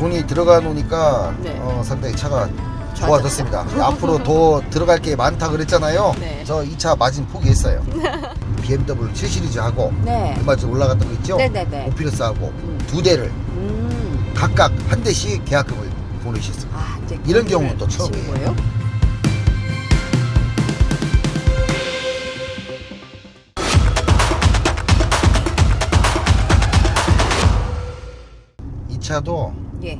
돈이 들어가 놓으니까 네. 상당히 차가 좋아졌습니다. 앞으로 더 들어갈 게 많다 그랬잖아요. 네. 저 이 차 마진 포기했어요. BMW 7 시리즈하고 네. 얼마 전에 올라갔던 거 있죠? 네네네. 오피러스하고 두 대를 각각 한 대씩 계약금을 보내주셨습니다. 아, 이제 이런 경우는 또 하신 처음이에요. 거예요? 이 차도 예.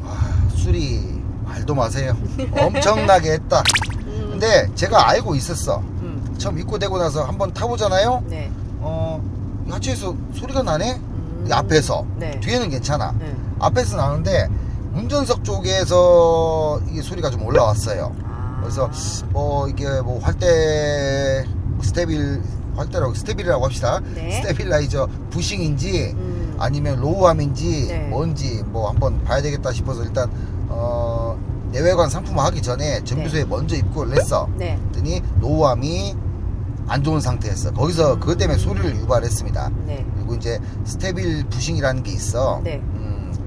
수리 말도 마세요. 엄청나게 했다. 근데 제가 알고 있었어. 처음 입고되고 나서 한번 타보잖아요. 네. 하체에서 소리가 나네. 앞에서. 네. 뒤에는 괜찮아. 네. 앞에서 나는데 운전석 쪽에서 이게 소리가 좀 올라왔어요. 그래서 이게 활대 스테빌이라고 합시다. 네. 스테빌라이저 부싱인지 아니면 로우암인지 네. 뭔지 한번 봐야 되겠다 싶어서 일단 내외관 상품화 하기 전에 정비소에 먼저 입고를 했어. 네. 그랬더니 로우암이 안 좋은 상태였어. 거기서 그것 때문에 소리를 유발했습니다. 네. 그리고 이제 스테빌 부싱이라는 게 있어. 네.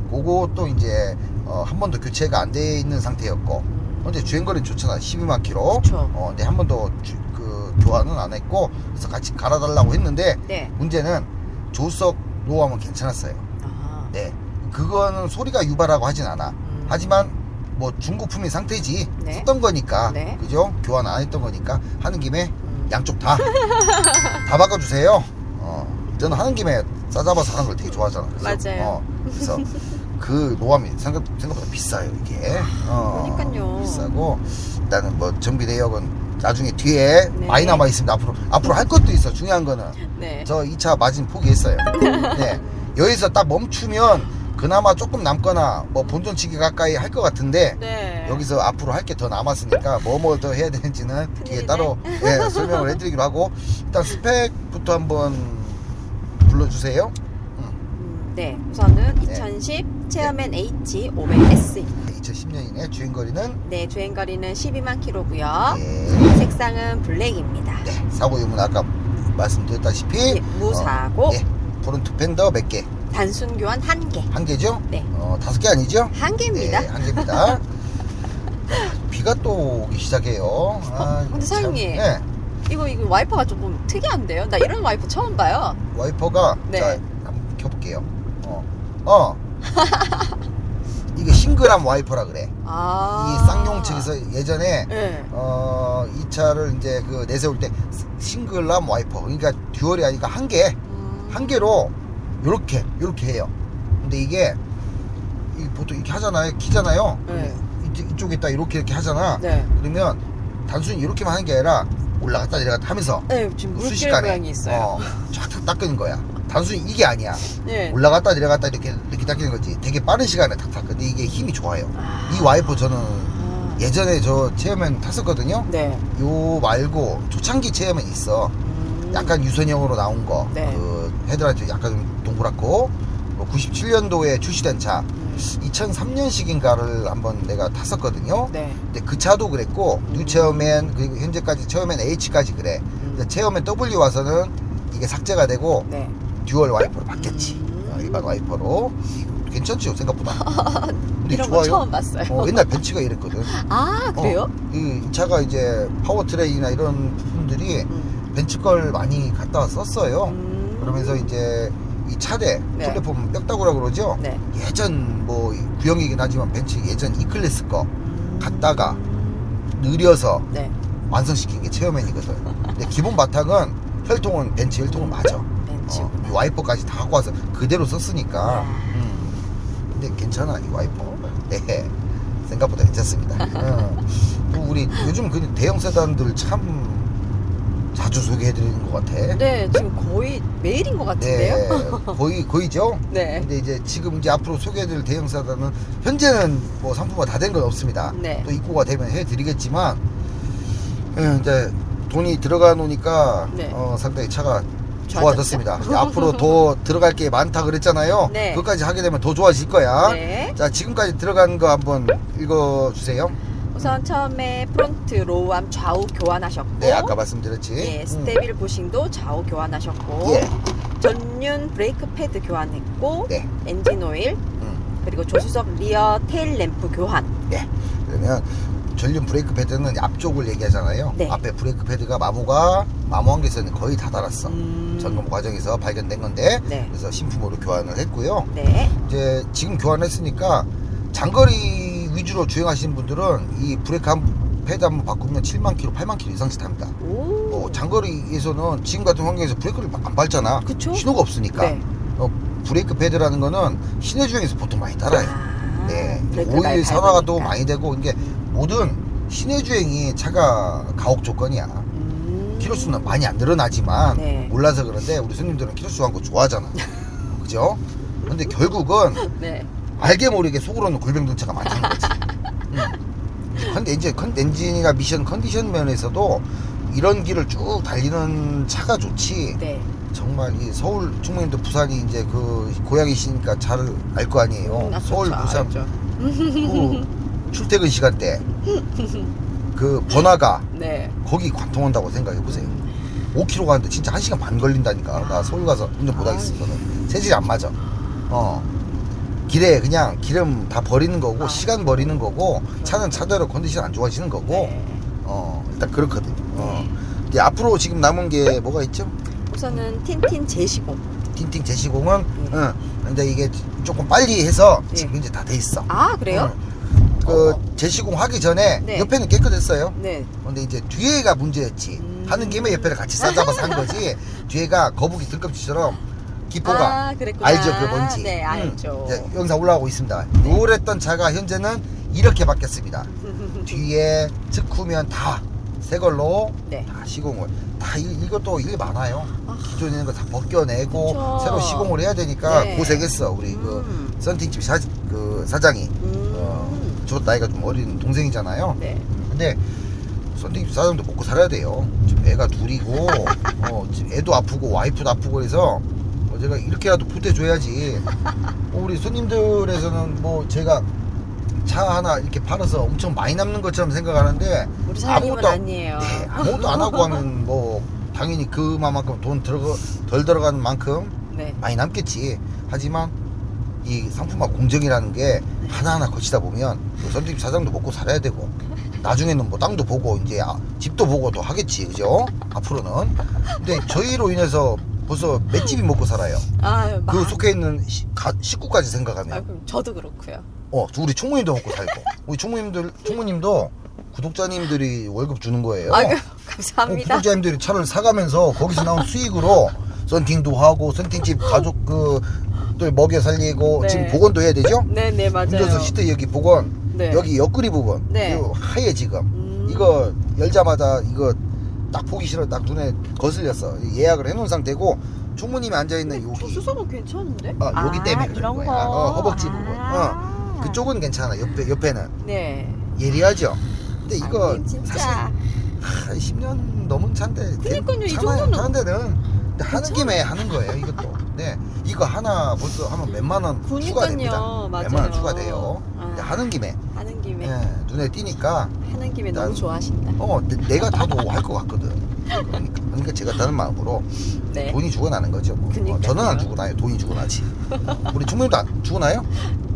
그것도 이제 한 번도 교체가 안 돼 있는 상태였고. 근데 주행거리는 좋잖아. 12만 킬로. 그쵸. 근데 한 번도 교환은 안 했고, 그래서 같이 갈아달라고 했는데, 네. 문제는 조수석 노후하면 괜찮았어요. 아. 네. 그거는 소리가 유발하고 하진 않아. 하지만 뭐 중고품인 상태지. 네. 썼던 거니까. 네. 그죠? 교환 안 했던 거니까 하는 김에 양쪽 다 바꿔주세요. 저는 하는 김에 싸잡아서 하는 걸 되게 좋아하잖아. 그래서, 맞아요. 그래서 그 노함이 생각보다 비싸요, 이게. 그러니까요. 비싸고, 일단은 뭐 정비 내역은 나중에 뒤에 네. 많이 남아 있습니다. 앞으로 할 것도 있어. 중요한 거는 네. 저 2차 마진 포기했어요. 네. 여기서 딱 멈추면 그나마 조금 남거나 뭐 본전치기 가까이 할 것 같은데, 네. 여기서 앞으로 할 게 더 남았으니까 뭐 더 해야 되는지는 뒤에 큰일이네. 따로 설명을 해드리기로 하고, 일단 스펙부터 한번 불러주세요. 네. 우선은 네. 2010 체어맨 H500S. 2010년이네. 주행거리는 네. 주행거리는 12만 킬로고요. 네. 색상은 블랙입니다. 네. 사고 유무는 아까 말씀드렸다시피 예, 무사고. 예. 프론트 펜더 몇 개? 단순 교환 1개. 한 개죠? 네. 5개 아니죠? 1개입니다. 네, 한 개입니다. 비가 또 오기 시작해요. 근데 사장님. 네. 이거 와이퍼가 조금 특이한데요? 나 이런 와이퍼 처음 봐요. 와이퍼가 네. 자 한번 켜볼게요. 이게 싱글암 와이퍼라 그래. 아. 이 쌍용 측에서 예전에 네. 이 차를 이제 내세울 때 싱글암 와이퍼, 그러니까 듀얼이 아니니까 한 개로 요렇게 해요. 근데 이게 보통 이렇게 하잖아요. 키잖아요. 네. 이쪽에다 이렇게 하잖아. 네. 그러면 단순히 이렇게만 하는 게 아니라 올라갔다 내려갔다 하면서 네, 지금 물길 순식간에 모양이 있어요. 쫙 닦이는 거야. 단순히 이게 아니야. 네. 올라갔다 내려갔다 이렇게 닦이는 거지. 되게 빠른 시간에 탁탁. 근데 이게 힘이 좋아요. 이 와이퍼 저는 예전에 저 체어맨 탔었거든요. 네. 요 말고 초창기 체어맨 있어. 약간 유선형으로 나온 거. 네. 그 헤드라이트 약간 좀 동그랗고 97년도에 출시된 차. 2003년식인가를 한번 내가 탔었거든요. 네. 근데 그 차도 그랬고 뉴 체어맨 그리고 현재까지 체어맨 H까지 그래. 근데 체어맨 W 와서는 이게 삭제가 되고 네. 듀얼 와이퍼로 바뀌었지. 일반 와이퍼로. 괜찮죠 생각보다. 근데 이런 거 좋아요. 처음 봤어요. 옛날 벤츠가 이랬거든. 아, 그래요? 이 차가 이제 파워트레인이나 이런 부품들이 벤츠 걸 많이 갖다 썼어요. 그러면서 이제 이 차대 네. 플랫폼 뼈다구라고 그러죠. 네. 예전 뭐 구형이긴 하지만 벤츠 예전 E클래스 거 갖다가 느려서 네. 완성시킨 게 체어맨이거든. 근데 기본 바탕은 혈통은 벤츠 혈통은 맞아. 벤츠. 와이퍼까지 다 갖고 와서 그대로 썼으니까. 근데 괜찮아 이 와이퍼. 네. 생각보다 괜찮습니다. 또 우리 요즘 그 대형 세단들 참 자주 소개해드리는 것 같아. 네, 지금 거의 매일인 것 같은데요? 네, 거의죠. 네. 근데 이제 앞으로 소개해드릴 대형 세단은 현재는 뭐 상품화 다 된 건 없습니다. 네. 또 입고가 되면 해드리겠지만 이제 돈이 들어가 놓으니까 네. 상당히 차가 좋아졌습니다. 앞으로 더 들어갈 게 많다 그랬잖아요. 네. 그것까지 하게 되면 더 좋아질 거야. 네. 자, 지금까지 들어간 거 한번 읽어주세요. 우선 처음에 프론트 로우암 좌우 교환하셨고, 네, 아까 말씀드렸지. 예, 스테빌 부싱도 좌우 교환하셨고, 예. 전륜 브레이크 패드 교환했고, 네. 엔진 오일, 그리고 조수석 리어 테일 램프 교환. 네. 그러면 전륜 브레이크 패드는 앞쪽을 얘기하잖아요. 네. 앞에 브레이크 패드가 마모한 게 있었는데 거의 다 달았어. 점검 과정에서 발견된 건데 네. 그래서 신품으로 교환을 했고요. 네. 이제 지금 교환했으니까 장거리 위주로 주행하시는 분들은 이 브레이크 패드 한번 바꾸면 7만 킬로, 8만 킬로 이상씩 탑니다. 오. 장거리에서는 지금 같은 환경에서 브레이크를 안 밟잖아. 그쵸? 신호가 없으니까. 네. 브레이크 패드라는 거는 시내 주행에서 보통 많이 달아요. 아, 네. 브레이크를 많이 오일 산화가도 밟으니까. 많이 되고 이게 모든 시내 주행이 차가 가혹 조건이야. 키로수는 많이 안 늘어나지만 네. 몰라서 그런데 우리 손님들은 키로수 한 거 좋아하잖아. 그죠? 근데 결국은 네. 알게 모르게 속으로는 골병든 차가 많다는 거지. 근데 이제 엔진이나 미션 컨디션 면에서도 이런 길을 쭉 달리는 차가 좋지. 네. 정말 이 서울 충무님도 부산이 이제 그 고향이시니까 잘 알 거 아니에요. 서울 부산 그 출퇴근 시간대 그 번화가 네. 거기 관통한다고 생각해 보세요. 5km 가는데 진짜 1시간 반 걸린다니까. 나 서울 가서 운전 못 하겠어. 저는 체질이 안 맞아. 길에 그냥 기름 다 버리는 거고 시간 버리는 거고 차는 차대로 컨디션 안 좋아지는 거고 네. 일단 그렇거든. 이제 앞으로 지금 남은 게 뭐가 있죠? 우선은 틴틴 제시공. 틴팅 제시공은 근데 이게 조금 빨리 해서 네. 지금 이제 다 돼 있어. 아, 그래요? 그 제시공 하기 전에 네. 옆에는 깨끗했어요. 네. 근데 이제 뒤에가 문제였지. 하는 김에 옆에를 같이 싸잡아서 한 거지. 뒤에가 거북이 등껍질처럼 기포가 아, 그랬구나. 알죠, 그 뭔지. 네, 알죠. 이제 영상 올라오고 있습니다. 우울했던 차가 현재는 이렇게 바뀌었습니다. 뒤에 측후면 다 새 걸로 네. 다 시공을 다 이것도 일 많아요. 아. 기존에 있는 거 다 벗겨내고 그쵸. 새로 시공을 해야 되니까 네. 고생했어 우리 그 썬팅집 그 사장이. 저 나이가 좀 어린 동생이잖아요. 네. 근데 썬팅집 사장도 먹고 살아야 돼요. 지금 애가 둘이고 지금 애도 아프고 와이프도 아프고 해서 제가 이렇게라도 보태줘야지. 우리 손님들에서는 뭐 제가 차 하나 이렇게 팔아서 엄청 많이 남는 것처럼 생각하는데 우리 사장님은 아무것도 아니에요. 네, 아무것도 안 하고 하면 뭐 당연히 그만큼 돈 덜 들어가는 만큼 네. 많이 남겠지. 하지만 이 상품화 공정이라는 게 하나하나 거치다 보면 선택 사장도 먹고 살아야 되고 나중에는 뭐 땅도 보고 이제 집도 보고 또 하겠지, 그죠? 앞으로는. 근데 저희로 인해서 벌써 몇 집이 먹고 살아요. 아, 그 속해 있는 식구까지 생각하면. 아, 그럼 저도 그렇고요. 우리 총무님도 먹고 살고. 우리 총무님도 구독자님들이 월급 주는 거예요. 아유, 감사합니다. 구독자님들이 차를 사가면서 거기서 나온 수익으로 썬팅도 하고 썬팅집 가족 또 먹여 살리고 네. 지금 복원도 해야 되죠? 네, 맞아요. 운전석 시트 여기 복원, 네. 여기 옆구리 부분, 네. 이거 하얘 지금. 이거 열자마자 이거 딱 보기 싫어, 딱 눈에 거슬렸어. 예약을 해놓은 상태고 총무님이 앉아 있는 여기. 조수석은 괜찮은데? 여기 때문에 그런 이런 거야. 거. 허벅지 부분. 그쪽은 괜찮아. 옆에는 네. 예리하죠. 근데 이거 아니, 진짜. 사실 10년 넘은 차인데 그러니까요, 이 괜찮아요. 정도는 하는 데는 하는 김에 하는 거예요. 이것도. 네, 이거 하나 벌써 하면 몇만 원 그러니까요. 추가됩니다. 맞아요. 몇만 원 추가돼요. 근데 하는 김에 하는 김에 눈에 띄니까 하는 김에 너무 좋아하신다. 내가 다도 할 것 같거든. 그러니까 제가 다른 마음으로 네. 돈이 죽어나는 거죠. 뭐. 그러니까요. 저는 안 죽어나요. 돈이 죽어나지. 우리 총무님도 안 죽어나요?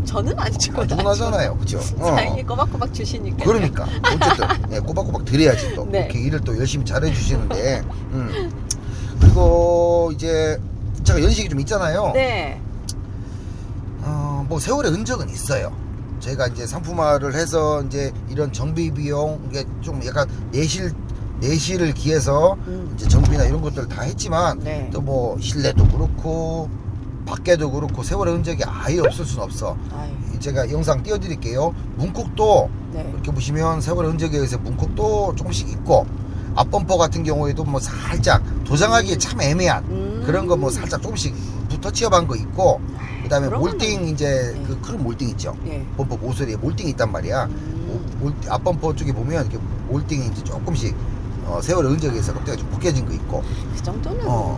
저는 안 주고 안 죽어나잖아요. 그죠? 사장님 꼬박꼬박 주시니까. 그러니까 어쨌든 꼬박꼬박 드려야지 또. 네. 그렇게 일을 또 열심히 잘해 주시는데 그리고 이제 제가 연식이 좀 있잖아요. 네. 뭐 세월의 흔적은 있어요. 제가 이제 상품화를 해서 이제 이런 정비 비용 이게 좀 약간 내실을 기해서 이제 정비나 이런 것들 다 했지만 네. 또 뭐 실내도 그렇고 밖에도 그렇고 세월의 흔적이 아예 없을 수는 없어. 아유. 제가 영상 띄워드릴게요. 문콕도 네. 이렇게 보시면 세월의 흔적에 의해서 문콕도 조금씩 있고 앞범퍼 같은 경우에도 뭐 살짝 도장하기에 참 애매한 그런 거 뭐 살짝 조금씩 터치업한 거 있고 그다음에 그런 몰딩 거는- 이제 네. 그 크롬 몰딩 있죠. 네. 범퍼 모서리에 몰딩이 있단 말이야. 앞범퍼 쪽에 보면 이렇게 몰딩이 이제 조금씩 세월의 흔적에 의해서 껍데기가 좀 벗겨진 거 있고 그 정도는 다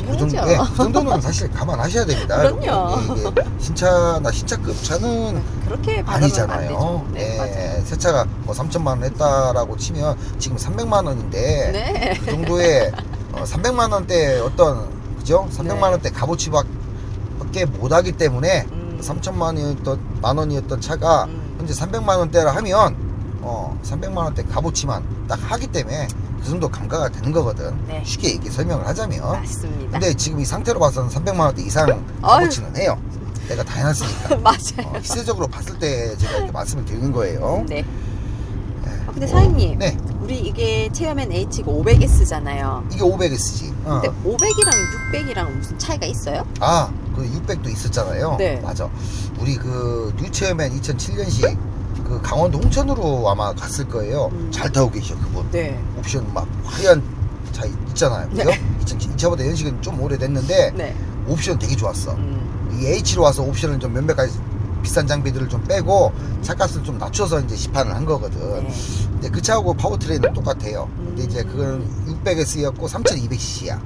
그 정도, 그 정도는 사실 감안하셔야 됩니다. 그럼요. 이게 신차급 차는 그렇게 받으면 안 아니잖아요. 되죠. 네, 맞아요. 새 차가 뭐 3천만 원 했다라고 치면 지금 300만 원인데 네. 그 정도의 300만 원대 어떤 그죠? 300만 원대 값어치밖에 못하기 때문에 3천만 원이었던 차가 현재 300만 원대라 하면 300만 원대 값어치만 딱 하기 때문에 그 정도 감가가 되는 거거든. 네. 쉽게 이렇게 설명을 하자면. 맞습니다. 근데 지금 이 상태로 봐서는 300만 원대 이상 값어치는 해요. 내가 다 해놨으니까. 맞아요. 시세적으로 봤을 때 제가 이렇게 말씀을 드리는 거예요. 네. 근데 사장님, 네. 우리 이게 체어맨 H가 500S잖아요. 이게 500S지. 근데 500이랑 600이랑 무슨 차이가 있어요? 그 600도 있었잖아요. 네. 맞아. 우리 그 뉴체어맨 2007년식 그 강원도 홍천으로 아마 갔을 거예요. 잘 타고 계셔 그분. 네. 옵션 막 화려한 차 있잖아요. 네. 그죠? 이 차보다 연식은 좀 오래됐는데 네. 옵션 되게 좋았어. 이 H로 와서 옵션을 좀 몇몇 가지 비싼 장비들을 좀 빼고 차값을 좀 낮춰서 이제 시판을 한 거거든. 네. 근데 그 차하고 파워트레인은 똑같아요. 근데 이제 그건 600S였고 3200cc야.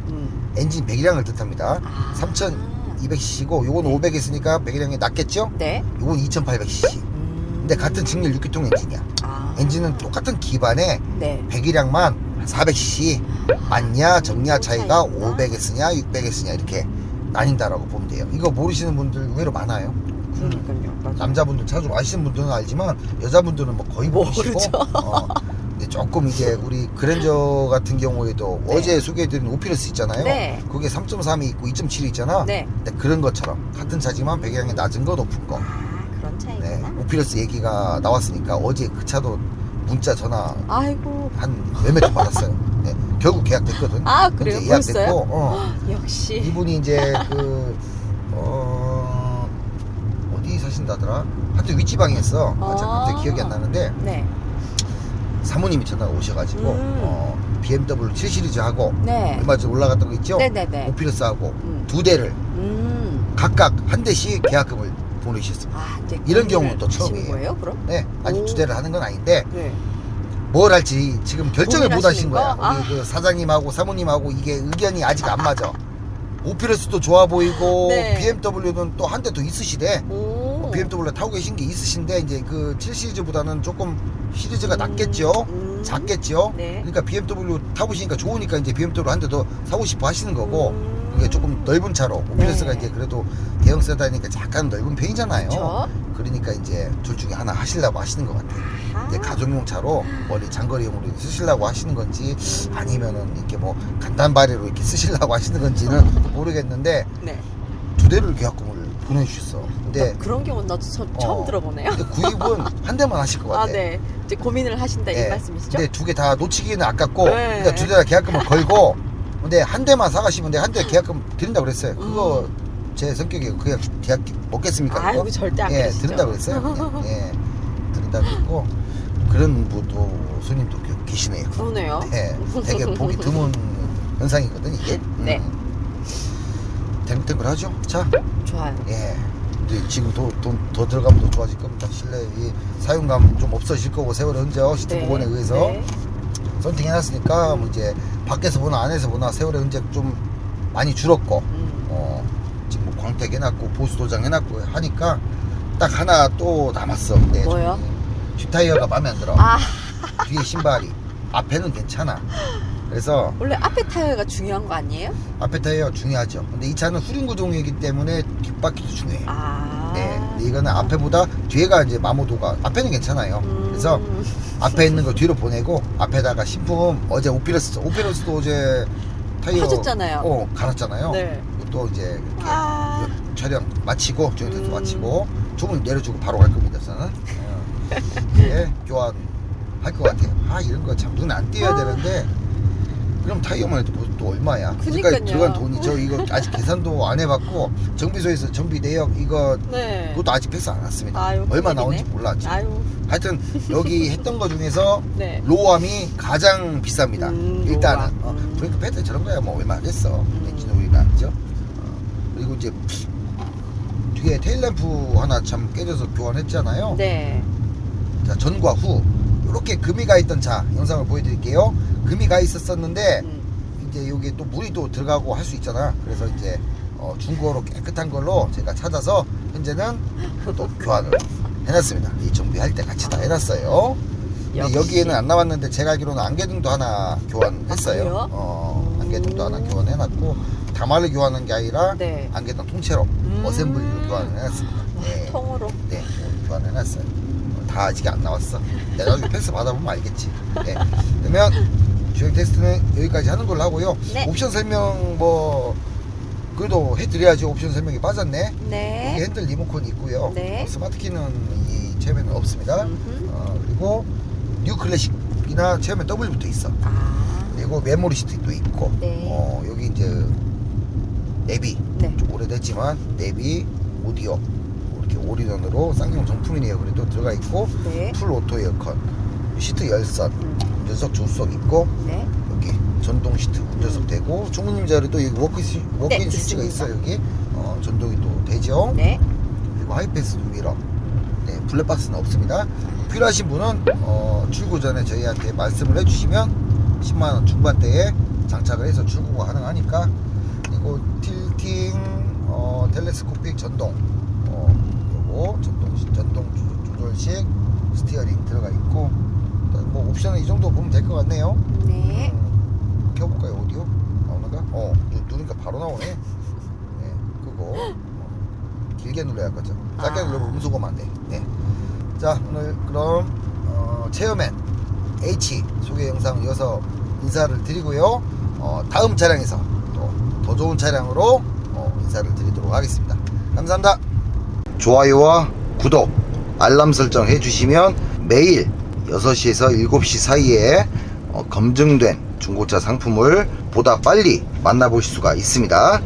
엔진 배기량을 뜻합니다. 3200cc고 요건 500S니까 배기량이 낮겠죠? 네. 요건 2800cc. 근데 같은 직렬 6기통 엔진이야. 엔진은 똑같은 기반에 네. 배기량만 400cc 맞냐 정냐 차이가 500S냐 600S냐 이렇게 나뉜다라고 보면 돼요. 이거 모르시는 분들 의외로 많아요. 그러니까요. 맞아요. 남자분들 차 좀 아시는 분들은 알지만 여자분들은 뭐 거의 모르시고 모르죠. 근데 조금 이제 우리 그랜저 같은 경우에도 네. 어제 소개해드린 오피러스 있잖아요. 네. 그게 3.3이 있고 2.7이 있잖아. 네. 근데 그런 것처럼 같은 차지만 배기량이 낮은 거 높은 거. 그런 차이구나. 네. 오피러스 얘기가 나왔으니까 어제 그 차도 문자 전화 아이고. 한 몇몇 통 받았어요. 네. 결국 계약됐거든. 아, 그래요? 현재 벌써요? 예약됐고 역시. 이분이 이제 어디 사신다더라? 하여튼 윗지방에 있어. 갑자기 기억이 안 나는데 네. 사모님이 전화가 오셔가지고 BMW 7 시리즈하고 네. 얼마 전에 올라갔던 거 있죠? 네네네. 오피러스하고 두 대를 각각 한 대씩 계약금을 보내주셨습니다. 이제 이런 경우는 또 하신 처음이에요. 거예요, 그럼? 네, 아직 오. 두 대를 하는 건 아닌데 네. 뭘 할지 지금 결정을 못 하신 고민하시는 거야. 거? 우리 그 사장님하고 사모님하고 이게 의견이 아직 안 맞아. 오피러스도 좋아 보이고 네. BMW는 또 한 대 더 있으시대. 오. BMW 타고 계신 게 있으신데 이제 그 7 시리즈보다는 조금 시리즈가 낮겠죠. 작겠죠. 네. 그러니까 BMW 타보시니까 좋으니까 이제 BMW 한 대 더 사고 싶어 하시는 거고 이게 조금 넓은 차로 오피러스가 네. 이제 그래도 대형 세단이니까 약간 넓은 편이잖아요. 그쵸? 그러니까 이제 둘 중에 하나 하시려고 하시는 것 같아요. 아하. 이제 가족용 차로 머리 장거리용으로 쓰시려고 하시는 건지 아니면은 이렇게 뭐 간단 발효로 이렇게 쓰시려고 하시는 건지는 모르겠는데 네. 두 대를 계약금을 보내주셨어. 근데 그런 경우는 나도 처음 들어보네요. 근데 구입은 한 대만 하실 것 같아. 네. 이제 고민을 하신다 이 예. 말씀이시죠? 근데 두 개 다 놓치기는 아깝고, 네. 그러니까 두 대 다 계약금을 걸고, 근데 한 대만 사가시면 내가 한 대 계약금 드린다고 그랬어요. 그거 제 성격이 그냥 계약 먹겠습니까? 그거? 아이고, 절대 안 예, 그러시죠. 드린다고 그랬어요. 그냥. 예, 드린다고 그랬고, 그런 분도 손님도 계시네요. 그러네요. 네, 되게 보기 드문 현상이거든 이게. 네. 탱글탱글하죠. 자, 좋아요. 예. 근데 지금 더 들어가면 더 좋아질 겁니다. 실내 이 사용감 좀 없어질 거고 세월의 흔적 시트 복원에 의해서 네. 썬팅해놨으니까 뭐 이제 밖에서 보나 안에서 보나 세월의 흔적 좀 많이 줄었고 지금 뭐 광택 해놨고 보수 도장 해놨고 하니까 딱 하나 또 남았어. 근데 뭐요? 뒷타이어가 마음에 안 들어. 뒤에 신발이 앞에는 괜찮아. 그래서 원래 앞에 타이어가 중요한 거 아니에요? 앞에 타이어 중요하죠. 근데 이 차는 후륜 구동이기 때문에 뒷바퀴도 중요해요. 네, 근데 이거는 앞에보다 뒤에가 이제 마모도가 앞에는 괜찮아요. 그래서 앞에 있는 거 뒤로 보내고 앞에다가 신품 어제 오피러스도 어제 타이어 하셨잖아요. 갈았잖아요. 네. 또 이제 이렇게 촬영 마치고 조인트 마치고 조금 내려주고 바로 갈 겁니다. 저는 네, 교환 할 것 같아요. 이런 거 참 눈에 안 띄어야 되는데. 그럼 타이어만 해도 또 얼마야? 그러니까요. 들어간 돈이 저 이거 아직 계산도 안 해봤고 정비소에서 정비 내역 이거 네. 그것도 아직 패스 안 왔습니다. 아유, 얼마 큰일이네. 나온지 몰라 지금. 아유. 하여튼 여기 했던 거 중에서 네. 로우암이 가장 비쌉니다. 일단은 로우암. 브레이크 패드 저런 거야 뭐 얼마 하겠어. 엔진 오일이나 그죠? 그리고 이제 뒤에 테일램프 하나 참 깨져서 교환했잖아요. 네. 자, 전과 후 이렇게 금이 가 있던 차 영상을 보여드릴게요. 금이 가 있었었는데 이제 여기 또 물이 또 들어가고 할 수 있잖아. 그래서 이제 중고로 깨끗한 걸로 제가 찾아서 현재는 또 교환을 해놨습니다. 이 정비할 때 같이 다 해놨어요. 근데 여기에는 안 나왔는데 제가 알기로는 안개등도 하나 교환했어요. 그래요? 안개등도 하나 교환해놨고 가마를 교환하는 게 아니라 네. 안개탄 통째로 어셈블리로 교환을 해놨습니다. 네. 통으로. 네, 교환을 해놨어요. 다 아직 안 나왔어. 내가 나중에 패스 받아보면 알겠지. 네. 그러면 주행 테스트는 여기까지 하는 걸로 하고요. 네. 옵션 설명 뭐 그래도 해드려야지. 옵션 설명이 빠졌네. 네. 여기 핸들 리모컨이 있고요. 네. 스마트 키는 이 체험에는 없습니다. 그리고 뉴 클래식이나 체험에 W 붙어 있어. 아. 그리고 메모리 시트도 있고. 네. 여기 이제 내비. 네. 좀 오래됐지만 내비, 오디오 이렇게 올인원으로 쌍용 정품이네요. 그래도 들어가 있고. 네. 풀 오토 에어컨, 시트 열선, 운전석 조수석 있고. 네. 여기 전동 시트 운전석 되고, 주무님 자리도 여기 워크인 네, 스위치가 있습니다. 있어요. 여기 전동이 또 되죠. 네. 그리고 하이패스 미러. 네, 블랙박스는 없습니다. 필요하신 분은 출고 전에 저희한테 말씀을 해주시면 10만원 중반대에 장착을 해서 출고가 가능하니까. 그리고 틸팅, 텔레스코픽 전동, 요거 전동 조절식 스티어링 들어가 있고. 일단 뭐 옵션은 이 정도 보면 될 것 같네요. 네. 켜볼까요? 오디오 나오는가? 누르니까 바로 나오네. 네, 그거 길게 눌러야 할 거죠. 짧게 누르면 음소거면 안 돼. 네. 자, 오늘 그럼 체어맨 H 소개 영상 이어서 인사를 드리고요. 다음 차량에서 또 더 좋은 차량으로 인사를 드리도록 하겠습니다. 감사합니다. 좋아요와 구독, 알람 설정 해주시면 매일 6시에서 7시 사이에 검증된 중고차 상품을 보다 빨리 만나보실 수가 있습니다.